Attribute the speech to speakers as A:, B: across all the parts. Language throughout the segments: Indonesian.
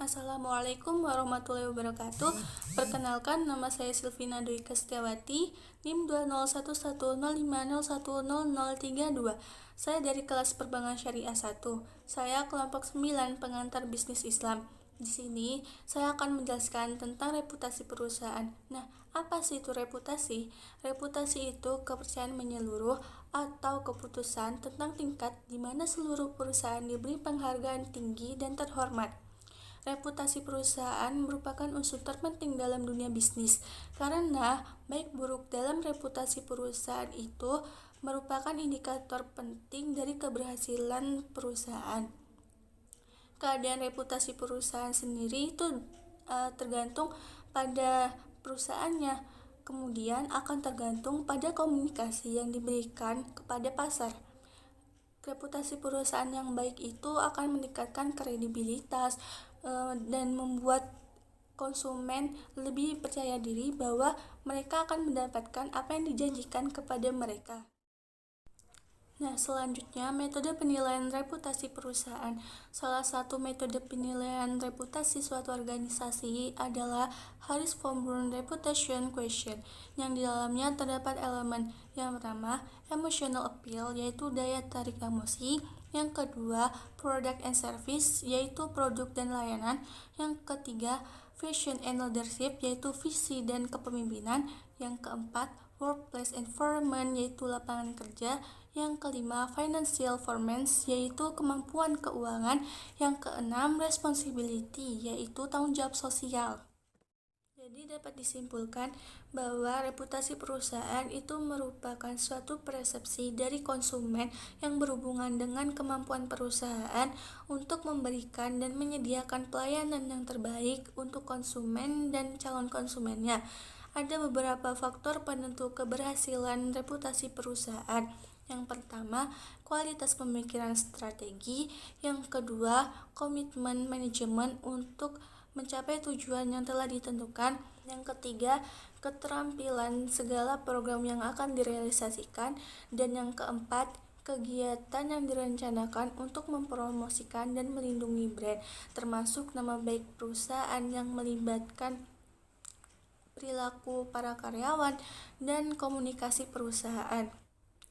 A: Assalamualaikum warahmatullahi wabarakatuh. Perkenalkan, nama saya Silvina Dwi Kestiawati, NIM 2011050100032. Saya dari kelas Perbankan Syariah 1. Saya kelompok 9 pengantar bisnis Islam. Di sini saya akan menjelaskan tentang reputasi perusahaan. Nah, apa sih itu reputasi? Reputasi itu kepercayaan menyeluruh atau keputusan tentang tingkat di mana seluruh perusahaan diberi penghargaan tinggi dan terhormat. Reputasi perusahaan merupakan unsur terpenting dalam dunia bisnis, karena baik buruk dalam reputasi perusahaan itu merupakan indikator penting dari keberhasilan perusahaan. Keadaan reputasi perusahaan sendiri itu tergantung pada perusahaannya, kemudian akan tergantung pada komunikasi yang diberikan kepada pasar. Reputasi perusahaan yang baik itu akan meningkatkan kredibilitas dan membuat konsumen lebih percaya diri bahwa mereka akan mendapatkan apa yang dijanjikan kepada mereka. Nah, selanjutnya metode penilaian reputasi perusahaan. Salah satu metode penilaian reputasi suatu organisasi adalah Harris-Fairburn Reputation Question, yang di dalamnya terdapat elemen. Yang pertama, emotional appeal, yaitu daya tarik emosi. Yang kedua, product and service, yaitu produk dan layanan. Yang ketiga, vision and leadership, yaitu visi dan kepemimpinan. Yang keempat, workplace environment, yaitu lapangan kerja. Yang kelima, financial performance, yaitu kemampuan keuangan. Yang keenam, responsibility, yaitu tanggung jawab sosial. Jadi dapat disimpulkan bahwa reputasi perusahaan itu merupakan suatu persepsi dari konsumen yang berhubungan dengan kemampuan perusahaan untuk memberikan dan menyediakan pelayanan yang terbaik untuk konsumen dan calon konsumennya. Ada beberapa faktor penentu keberhasilan reputasi perusahaan. Yang pertama, kualitas pemikiran strategi. Yang kedua, komitmen manajemen untuk mencapai tujuan yang telah ditentukan. Yang ketiga, keterampilan segala program yang akan direalisasikan. Dan yang keempat, kegiatan yang direncanakan untuk mempromosikan dan melindungi brand, termasuk nama baik perusahaan yang melibatkan perilaku para karyawan dan komunikasi perusahaan.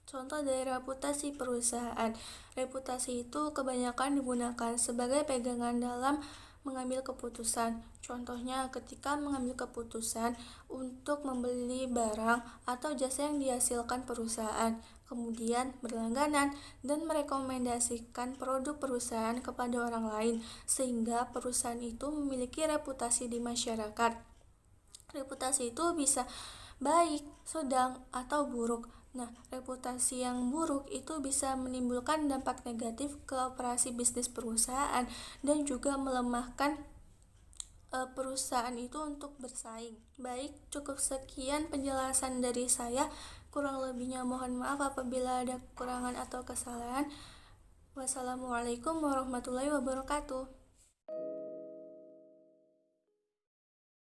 A: Contoh dari reputasi perusahaan. Reputasi itu kebanyakan digunakan sebagai pegangan dalam mengambil keputusan. Contohnya ketika mengambil keputusan untuk membeli barang atau jasa yang dihasilkan perusahaan, kemudian berlangganan dan merekomendasikan produk perusahaan kepada orang lain, sehingga perusahaan itu memiliki reputasi di masyarakat. Reputasi itu bisa baik, sedang, atau buruk. Nah, reputasi yang buruk itu bisa menimbulkan dampak negatif ke operasi bisnis perusahaan dan juga melemahkan perusahaan itu untuk bersaing. Baik, cukup sekian penjelasan dari saya. Kurang lebihnya mohon maaf apabila ada kekurangan atau kesalahan. Wassalamualaikum warahmatullahi wabarakatuh.